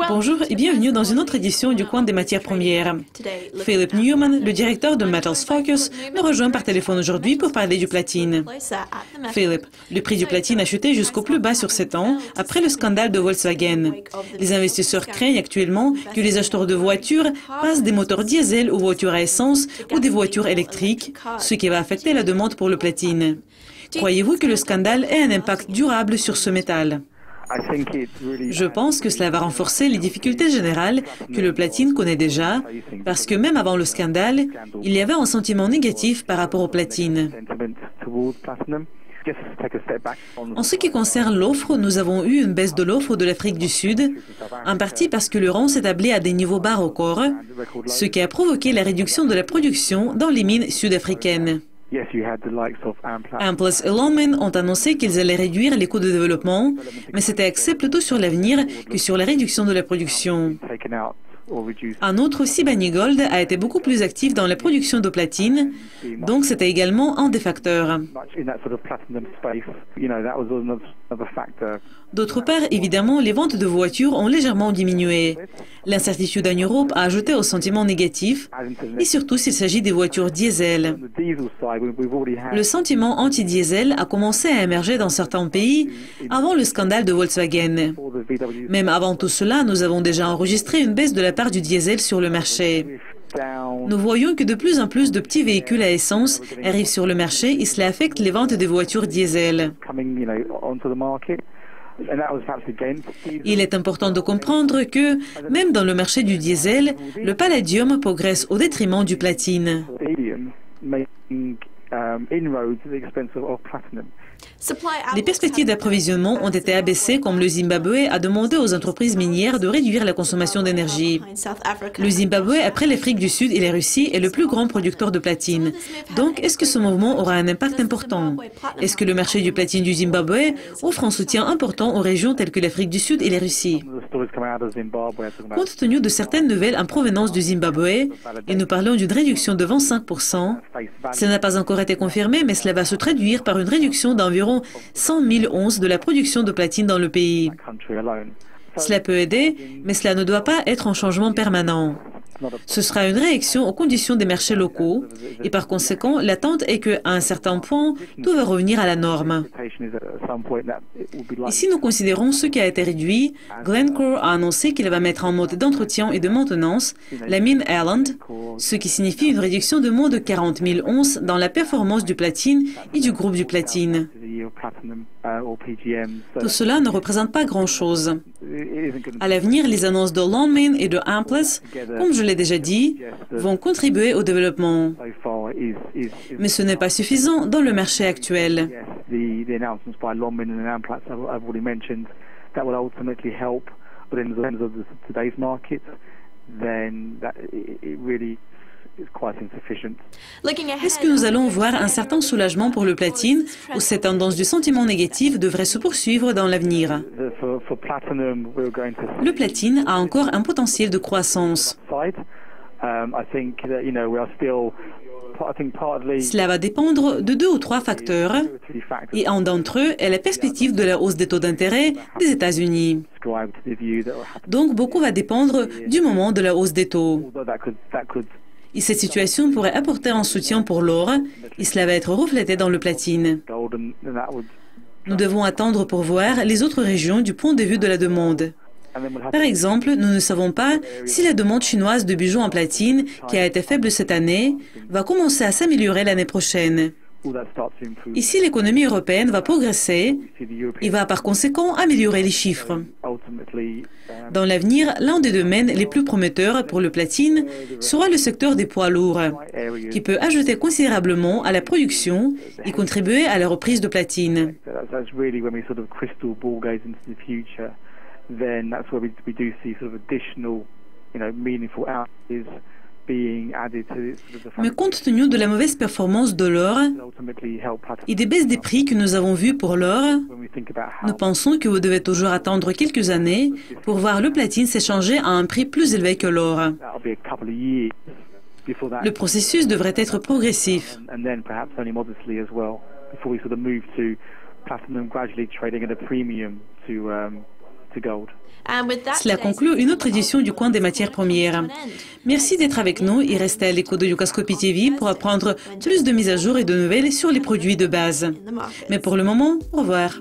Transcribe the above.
Bonjour et bienvenue dans une autre édition du Coin des matières premières. Philip Newman, le directeur de Metals Focus, me rejoint par téléphone aujourd'hui pour parler du platine. Philip, le prix du platine a chuté jusqu'au plus bas sur 7 ans après le scandale de Volkswagen. Les investisseurs craignent actuellement que les acheteurs de voitures passent des moteurs diesel aux voitures à essence ou des voitures électriques, ce qui va affecter la demande pour le platine. Croyez-vous que le scandale ait un impact durable sur ce métal ? Je pense que cela va renforcer les difficultés générales que le platine connaît déjà, parce que même avant le scandale, il y avait un sentiment négatif par rapport au platine. En ce qui concerne l'offre, nous avons eu une baisse de l'offre de l'Afrique du Sud, en partie parce que le rang s'établit à des niveaux bas records, ce qui a provoqué la réduction de la production dans les mines sud-africaines. Amplus et Longman ont annoncé qu'ils allaient réduire les coûts de développement, mais c'était axé plutôt sur l'avenir que sur la réduction de la production. En outre, Sibanye Gold a été beaucoup plus actif dans la production de platine, donc c'était également un des facteurs. D'autre part, évidemment, les ventes de voitures ont légèrement diminué. L'incertitude en Europe a ajouté au sentiment négatif, et surtout s'il s'agit des voitures diesel. Le sentiment anti-diesel a commencé à émerger dans certains pays avant le scandale de Volkswagen. Même avant tout cela, nous avons déjà enregistré une baisse de la part du diesel sur le marché. Nous voyons que de plus en plus de petits véhicules à essence arrivent sur le marché et cela affecte les ventes des voitures diesel. Il est important de comprendre que, même dans le marché du diesel, le palladium progresse au détriment du platine. Les perspectives d'approvisionnement ont été abaissées comme le Zimbabwe a demandé aux entreprises minières de réduire la consommation d'énergie. Le Zimbabwe, après l'Afrique du Sud et la Russie, est le plus grand producteur de platine. Donc, est-ce que ce mouvement aura un impact important? Est-ce que le marché du platine du Zimbabwe offre un soutien important aux régions telles que l'Afrique du Sud et la Russie? Compte tenu de certaines nouvelles en provenance du Zimbabwe, et nous parlons d'une réduction de 25%, cela n'a pas encore été confirmé, mais cela va se traduire par une réduction d'environ 100 000 onces de la production de platine dans le pays. Cela peut aider, mais cela ne doit pas être un changement permanent. Ce sera une réaction aux conditions des marchés locaux et par conséquent, l'attente est qu'à un certain point, tout va revenir à la norme. Et si nous considérons ce qui a été réduit, Glencore a annoncé qu'il va mettre en mode d'entretien et de maintenance la mine Elland, ce qui signifie une réduction de moins de 40 000 onces dans la performance du platine et du groupe du platine. Tout cela ne représente pas grand-chose. À l'avenir, les annonces de Longman et de Amplus, comme je l'ai déjà dit, vont contribuer au développement. Mais ce n'est pas suffisant dans le marché actuel. Est-ce que nous allons voir un certain soulagement pour le platine ou cette tendance du sentiment négatif devrait se poursuivre dans l'avenir? Le platine a encore un potentiel de croissance. Cela va dépendre de 2 ou 3 facteurs et un d'entre eux est la perspective de la hausse des taux d'intérêt des États-Unis. Donc beaucoup va dépendre du moment de la hausse des taux. Et cette situation pourrait apporter un soutien pour l'or et cela va être reflété dans le platine. Nous devons attendre pour voir les autres régions du point de vue de la demande. Par exemple, nous ne savons pas si la demande chinoise de bijoux en platine, qui a été faible cette année, va commencer à s'améliorer l'année prochaine. Et si l'économie européenne va progresser, il va par conséquent améliorer les chiffres. Dans l'avenir, l'un des domaines les plus prometteurs pour le platine sera le secteur des poids lourds, qui peut ajouter considérablement à la production et contribuer à la reprise de platine. Mais compte tenu de la mauvaise performance de l'or et des baisses des prix que nous avons vues pour l'or, nous pensons que vous devez toujours attendre quelques années pour voir le platine s'échanger à un prix plus élevé que l'or. Le processus devrait être progressif. Cela conclut une autre édition du Coin des matières premières. Merci d'être avec nous et restez à l'écoute de Yucascopy TV pour apprendre plus de mises à jour et de nouvelles sur les produits de base. Mais pour le moment, au revoir.